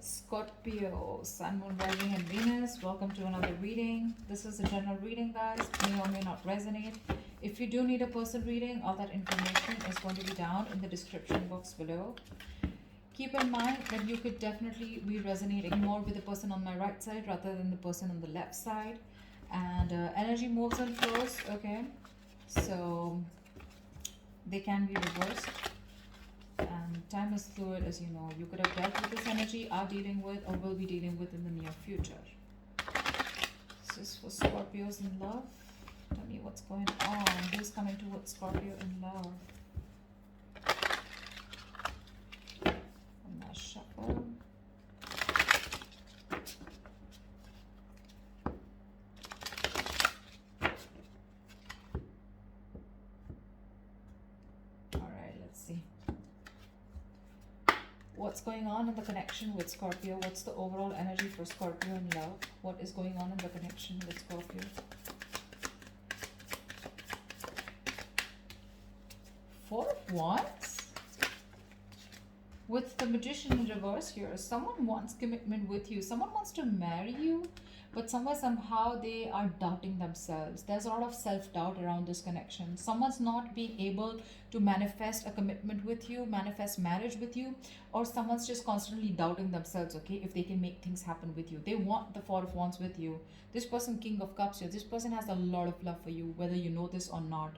Scorpio, Sun, Moon, Rising, and Venus. Welcome to another reading. This is a general reading, guys. May or may not resonate. If you do need a personal reading, all that information is going to be down in the description box below. Keep in mind that you could definitely be resonating more with the person on my right side rather than the person on the left side. And energy moves and flows, okay? So they can be reversed. And time is fluid, as you know. You could have dealt with this energy, are dealing with, or will be dealing with in the near future. This is for Scorpios in love. Tell me what's going on. Who's coming towards Scorpio in love? I'm gonna shuffle. Alright, let's see. What's going on in the connection with Scorpio? What's the overall energy for Scorpio in love? What is going on in the connection with Scorpio? Four of Wands? With the Magician in reverse here, someone wants commitment with you. Someone wants to marry you, but somehow they are doubting themselves. There's a lot of self-doubt around this connection. Someone's not being able to manifest a commitment with you, manifest marriage with you, or someone's just constantly doubting themselves, okay, if they can make things happen with you. They want the Four of Wands with you. This person, King of Cups here, this person has a lot of love for you, whether you know this or not.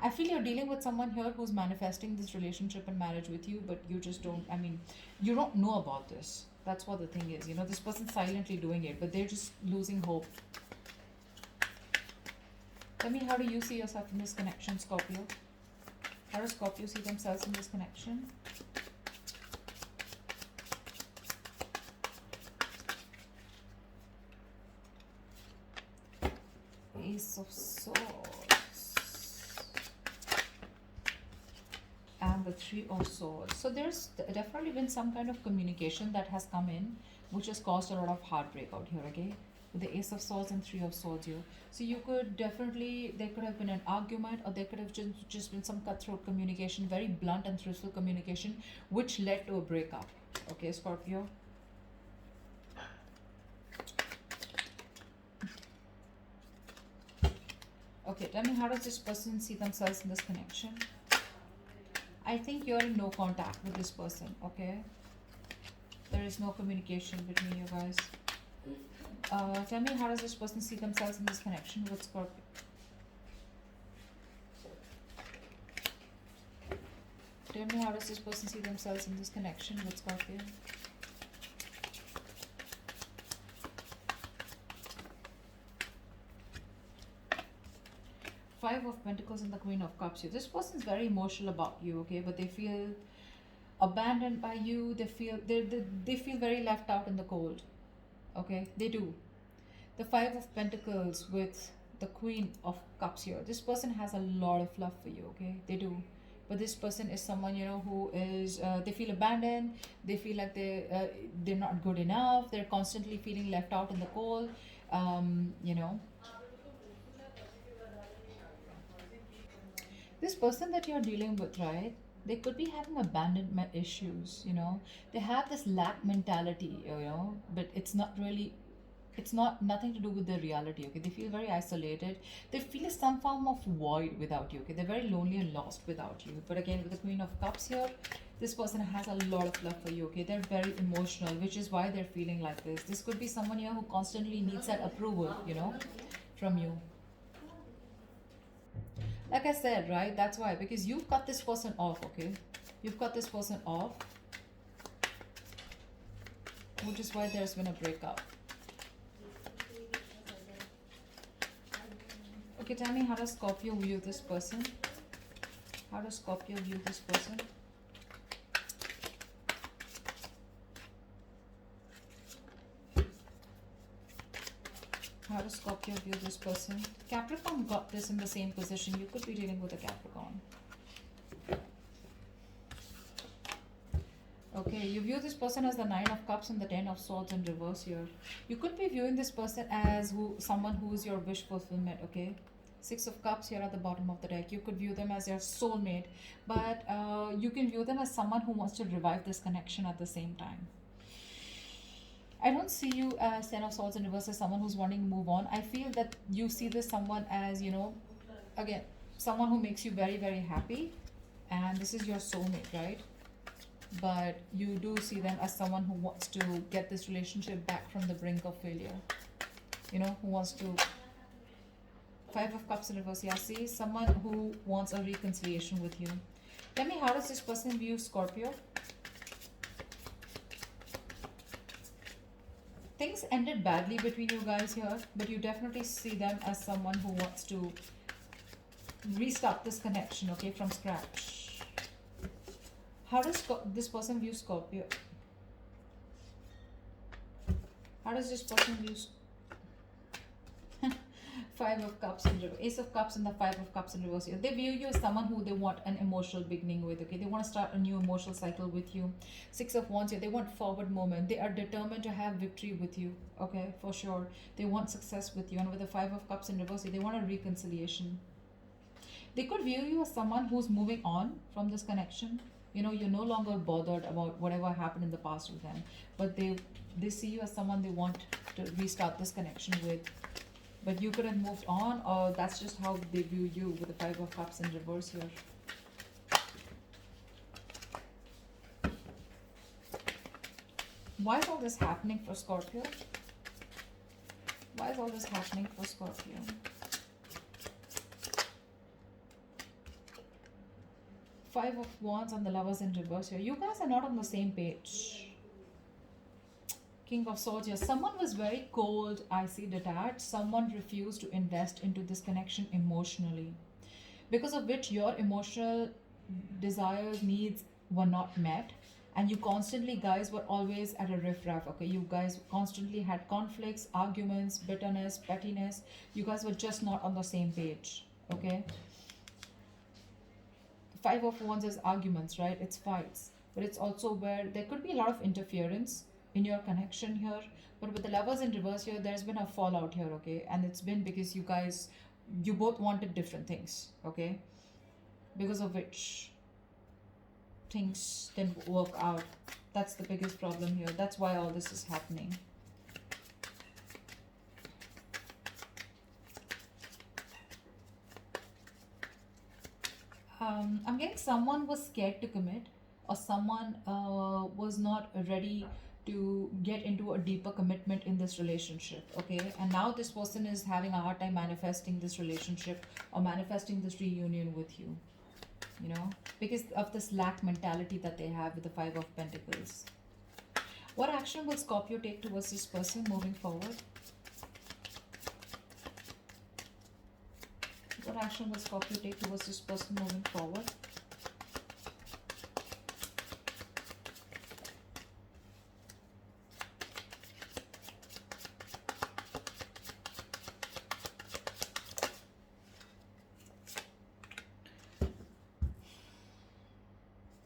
I feel you're dealing with someone here who's manifesting this relationship and marriage with you, but you just don't, you don't know about this. That's what the thing is. You know, this person's silently doing it, but they're just losing hope. Tell me, how do you see yourself in this connection, Scorpio? How does Scorpio see themselves in this connection? Ace of Swords. And the Three of Swords. So there's definitely been some kind of communication that has come in, which has caused a lot of heartbreak out here, okay? With the Ace of Swords and Three of Swords here. So you could definitely, there could have been an argument, or there could have just been some cutthroat communication, very blunt and truthful communication, which led to a breakup. Okay, Scorpio? Okay, tell me, how does this person see themselves in this connection? I think you're in no contact with this person, okay? There is no communication between you guys. Tell me, how does this person see themselves in this connection with Scorpio? Tell me, how does this person see themselves in this connection with Scorpio? Five of Pentacles and the Queen of Cups here. This person's very emotional about you, okay? But they feel abandoned by you. They feel very left out in the cold, okay? They do. The Five of Pentacles with the Queen of Cups here. This person has a lot of love for you, okay? They do. But this person is someone, you know, who is, they feel abandoned. They feel like they're not good enough. They're constantly feeling left out in the cold, you know. This person that you're dealing with, right? They could be having abandonment issues, you know. They have this lack mentality, you know, but it's not really, it's not nothing to do with the reality, okay? They feel very isolated. They feel some form of void without you, okay? They're very lonely and lost without you. But again, with the Queen of Cups here, this person has a lot of love for you, okay? They're very emotional, which is why they're feeling like this. This could be someone here who constantly needs that approval, you know, from you. Like I said, right? That's why, because you've cut this person off, okay? You've cut this person off, which is why there's been a breakup. Okay, tell me, how does Scorpio view this person? How does Scorpio view this person? How does Scorpio view this person? Capricorn got this in the same position. You could be dealing with a Capricorn. Okay, you view this person as the Nine of Cups and the Ten of Swords in reverse here. You could be viewing this person as someone who is your wish fulfillment, okay? Six of Cups here at the bottom of the deck. You could view them as your soulmate, but you can view them as someone who wants to revive this connection at the same time. I don't see you as Ten of Swords in reverse as someone who's wanting to move on. I feel that you see this someone as, again, someone who makes you very, very happy, and this is your soulmate, right? But you do see them as someone who wants to get this relationship back from the brink of failure. Who wants to. Five of Cups in reverse. Yeah, see, someone who wants a reconciliation with you. Tell me, how does this person view Scorpio? Things ended badly between you guys here, but you definitely see them as someone who wants to restart this connection, okay, from scratch. How does this person view Scorpio? How does this person view Five of Cups in reverse, Ace of Cups and the Five of Cups in reverse here. They view you as someone who they want an emotional beginning with, okay? They want to start a new emotional cycle with you. Six of Wands here, they want forward movement. They are determined to have victory with you, okay? For sure. They want success with you. And with the Five of Cups in reverse here, they want a reconciliation. They could view you as someone who's moving on from this connection. You're no longer bothered about whatever happened in the past with them. But they see you as someone they want to restart this connection with. But you could have moved on, or that's just how they view you with the Five of Cups in reverse here. Why is all this happening for Scorpio? Why is all this happening for Scorpio? Five of Wands and the Lovers in reverse here. You guys are not on the same page. King of Swords here. Someone was very cold, icy, detached. Someone refused to invest into this connection emotionally, because of which your emotional desires, needs were not met, and you constantly, guys, were always at a riff-raff, okay? You guys constantly had conflicts, arguments, bitterness, pettiness. You guys were just not on the same page, okay? Five of Wands is arguments, right? It's fights, but it's also where there could be a lot of interference in your connection here. But with the Lovers in reverse here, there's been a fallout here, okay? And it's been because you both wanted different things, okay? Because of which things didn't work out. That's the biggest problem here. That's why all this is happening. I'm getting someone was scared to commit, or someone was not ready to get into a deeper commitment in this relationship, okay? And now this person is having a hard time manifesting this relationship or manifesting this reunion with you, because of this lack mentality that they have with the Five of Pentacles. What action will Scorpio take towards this person moving forward? What action will Scorpio take towards this person moving forward?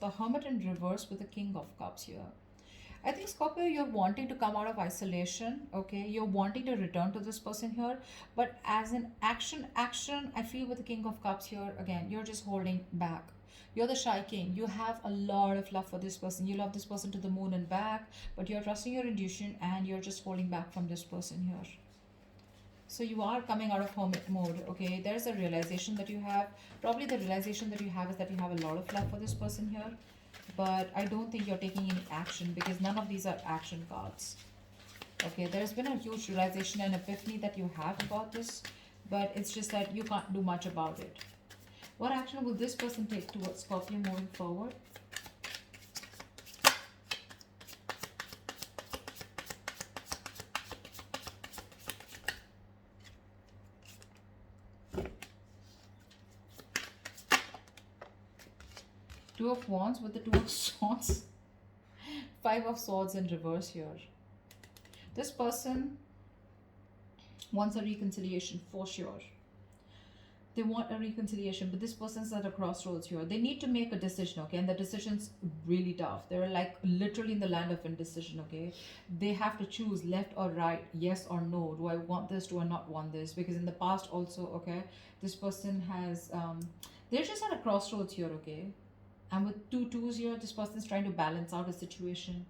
The Hermit in reverse with the King of Cups here. I think Scorpio, you're wanting to come out of isolation, okay? You're wanting to return to this person here, but as an action, I feel with the King of Cups here, again, you're just holding back. You're the Shy King. You have a lot of love for this person. You love this person to the moon and back, but you're trusting your intuition and you're just holding back from this person here. So you are coming out of hermit mode, okay? There's a realization that you have. Probably the realization that you have is that you have a lot of love for this person here. But I don't think you're taking any action, because none of these are action cards. Okay, there's been a huge realization and epiphany that you have about this, but it's just that you can't do much about it. What action will this person take towards Scorpio moving forward? Two of Wands with the Two of Swords. Five of Swords in reverse here. This person wants a reconciliation for sure. They want a reconciliation, but this person's at a crossroads here. They need to make a decision, okay? And the decision's really tough. They're like literally in the land of indecision, okay? They have to choose left or right, yes or no. Do I want this? Do I not want this? Because in the past also, okay, this person has, they're just at a crossroads here, okay? And with two twos here, this person's trying to balance out a situation.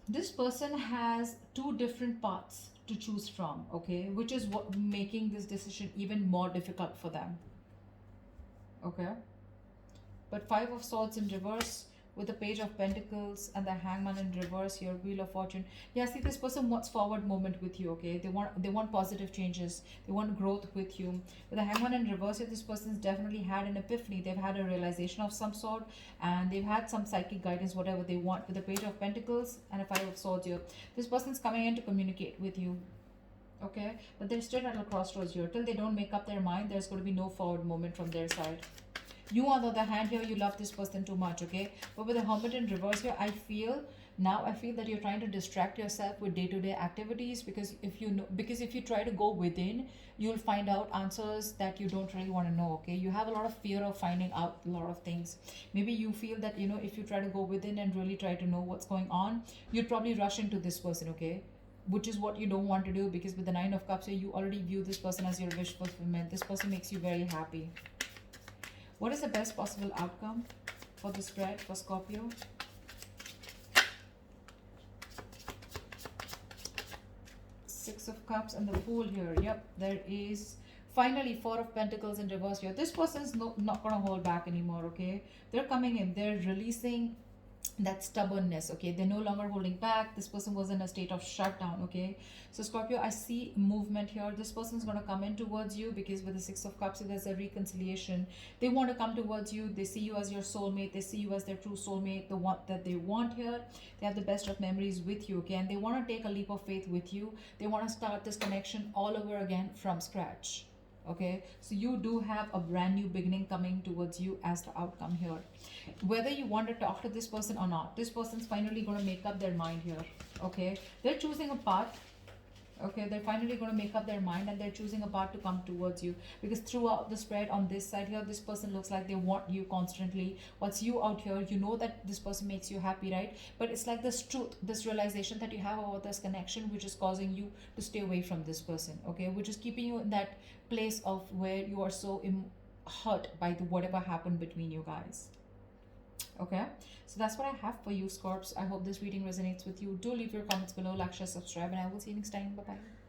This person has two different paths to choose from, okay, which is what making this decision even more difficult for them, okay. But Five of Swords in reverse with the Page of Pentacles and the Hangman in reverse here, Wheel of Fortune. Yeah, see, this person wants forward movement with you, okay? They want positive changes. They want growth with you. With the Hangman in reverse here, this person's definitely had an epiphany. They've had a realization of some sort, and they've had some psychic guidance, whatever they want. With the Page of Pentacles and a Five of Swords here, this person's coming in to communicate with you, okay? But they're still at a crossroads here. Till they don't make up their mind, there's going to be no forward movement from their side. You, on the other hand, here you love this person too much, okay? But with the Hermit in reverse here, I feel that you're trying to distract yourself with day-to-day activities, because if you try to go within, you'll find out answers that you don't really want to know, okay? You have a lot of fear of finding out a lot of things. Maybe you feel that, if you try to go within and really try to know what's going on, you'd probably rush into this person, okay? Which is what you don't want to do, because with the Nine of Cups here, you already view this person as your wish fulfillment. This person makes you very happy. What is the best possible outcome for the spread for Scorpio? Six of Cups and the Fool here. Yep, there is finally Four of Pentacles in reverse here. This person is not going to hold back anymore, okay? They're coming in. They're releasing that stubbornness, okay? They're no longer holding back. This person was in a state of shutdown, okay? So Scorpio, I see movement here. This person's going to come in towards you, because with the Six of Cups there's a reconciliation. They want to come towards you. They see you as your soulmate. They see you as their true soulmate, the one that they want here. They have the best of memories with you, okay? And they want to take a leap of faith with you. They want to start this connection all over again from scratch, okay? So you do have a brand new beginning coming towards you as the outcome here. Whether you want to talk to this person or not, this person's finally going to make up their mind here, okay? They're choosing a path, okay? They're finally going to make up their mind, and they're choosing a path to come towards you, because throughout the spread on this side here, this person looks like they want you constantly. What's you out here, you know that this person makes you happy, right? But it's like this truth, this realization that you have about this connection, which is causing you to stay away from this person, okay? Which is keeping you in that place of where you are so hurt by whatever happened between you guys, okay? So that's what I have for you, Scorps. I hope this reading resonates with you. Do leave your comments below, like, share, subscribe, and I will see you next time. Bye bye.